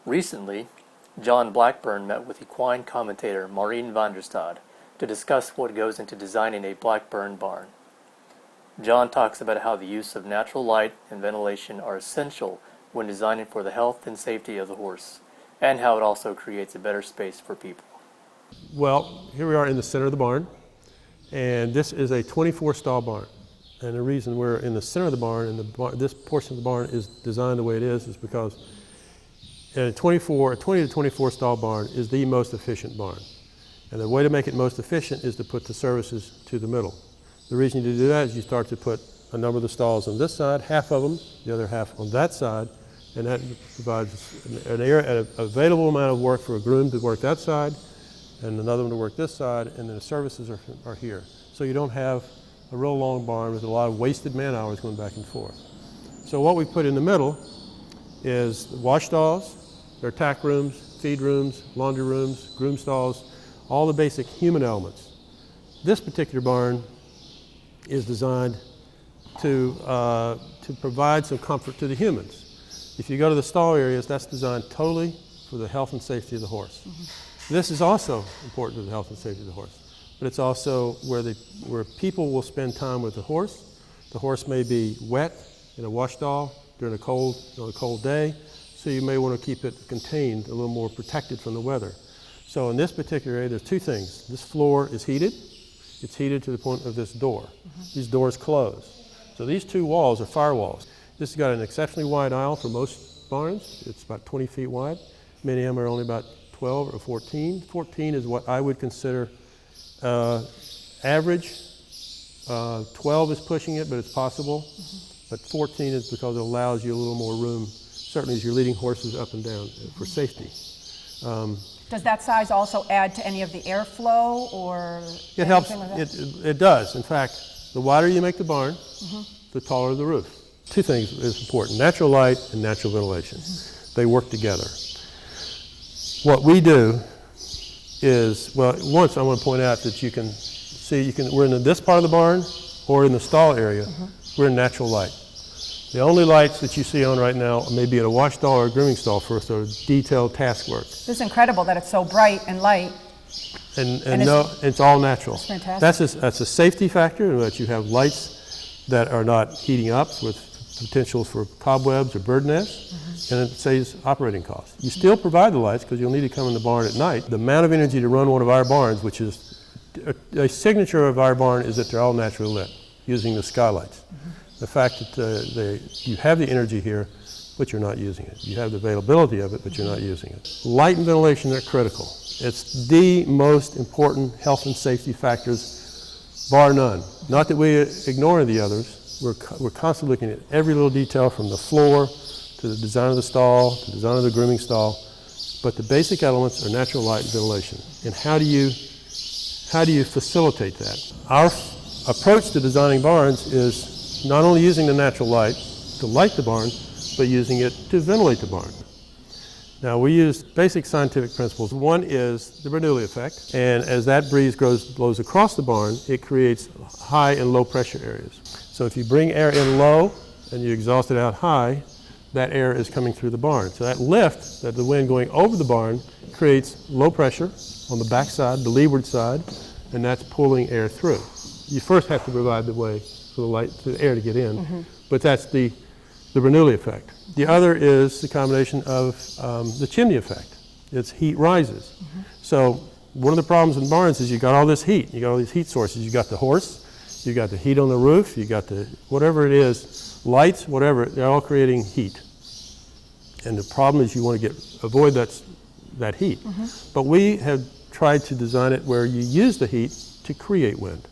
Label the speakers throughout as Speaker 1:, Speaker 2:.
Speaker 1: Recently, John Blackburn met with equine commentator Maureen VanDerStad to discuss what goes into designing a Blackburn barn. John talks about how the use of natural light and ventilation are essential when designing for the health and safety of the horse, and how it also creates a better space for people.
Speaker 2: Well, here we are in the center of the barn, and this is a 24-stall barn. And the reason we're in the center of the barn and this portion of the barn is designed the way it is because a 20 to 24 stall barn is the most efficient barn. And the way to make it most efficient is to put the services to the middle. The reason you do that is you start to put a number of the stalls on this side, half of them, the other half on that side, and that provides an available amount of work for a groom to work that side, and another one to work this side, and then the services are here. So you don't have a real long barn with a lot of wasted man hours going back and forth. So what we put in the middle is wash stalls, there are tack rooms, feed rooms, laundry rooms, groom stalls, all the basic human elements. This particular barn is designed to provide some comfort to the humans. If you go to the stall areas, that's designed totally for the health and safety of the horse. Mm-hmm. This is also important to the health and safety of the horse, but it's also where people will spend time with the horse. The horse may be wet in a wash stall during a cold day, so you may want to keep it contained, a little more protected from the weather. So in this particular area, there's two things. This floor is heated. It's heated to the point of this door. Mm-hmm. These doors close. So these two walls are firewalls. This has got an exceptionally wide aisle for most barns. It's about 20 feet wide. Many of them are only about 12 or 14. 14 is what I would consider average. 12 is pushing it, but it's possible. Mm-hmm. But 14 is because it allows you a little more room, certainly as you're leading horses up and down for safety.
Speaker 3: Does that size also add to any of the airflow, or
Speaker 2: it helps?
Speaker 3: Like that?
Speaker 2: It does. In fact, the wider you make the barn, mm-hmm. the taller the roof. Two things is important: natural light and natural ventilation. Mm-hmm. They work together. What we do is, well, once I want to point out that you can see, we're in this part of the barn or in the stall area. Mm-hmm. We're in natural light. The only lights that you see on right now may be at a wash stall or a grooming stall for sort of detailed task work.
Speaker 3: This is incredible that it's so bright and light.
Speaker 2: And no, it's all natural.
Speaker 3: It's fantastic.
Speaker 2: That's a safety factor, in that you have lights that are not heating up with potential for cobwebs or bird nests, mm-hmm. and it saves operating costs. You still provide the lights because you'll need to come in the barn at night. The amount of energy to run one of our barns, which is a signature of our barn, is that they're all naturally lit using the skylights. Mm-hmm. The fact that you have the energy here, but you're not using it. You have the availability of it, but you're not using it. Light and ventilation are critical. It's the most important health and safety factors, bar none. Not that we ignore the others. We're constantly looking at every little detail, from the floor to the design of the stall, to the design of the grooming stall. But the basic elements are natural light and ventilation. And how do you facilitate that? Our approach to designing barns is not only using the natural light to light the barn, but using it to ventilate the barn. Now, we use basic scientific principles. One is the Bernoulli effect, and as that breeze blows across the barn, it creates high and low pressure areas. So if you bring air in low and you exhaust it out high, that air is coming through the barn. So that lift, that the wind going over the barn, creates low pressure on the back side, the leeward side, and that's pulling air through. You first have to provide the way for the air to get in, mm-hmm. but that's the Bernoulli effect. The other is the combination of the chimney effect. It's heat rises. Mm-hmm. So one of the problems in barns is you got all this heat. You got all these heat sources. You got the horse, you got the heat on the roof, you got the whatever it is, lights, whatever. They're all creating heat. And the problem is you want to avoid that heat. Mm-hmm. But we have tried to design it where you use the heat to create wind.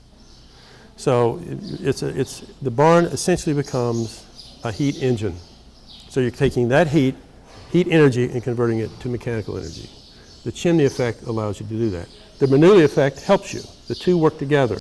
Speaker 2: So the barn essentially becomes a heat engine. So you're taking that heat energy, and converting it to mechanical energy. The chimney effect allows you to do that. The Bernoulli effect helps you. The two work together.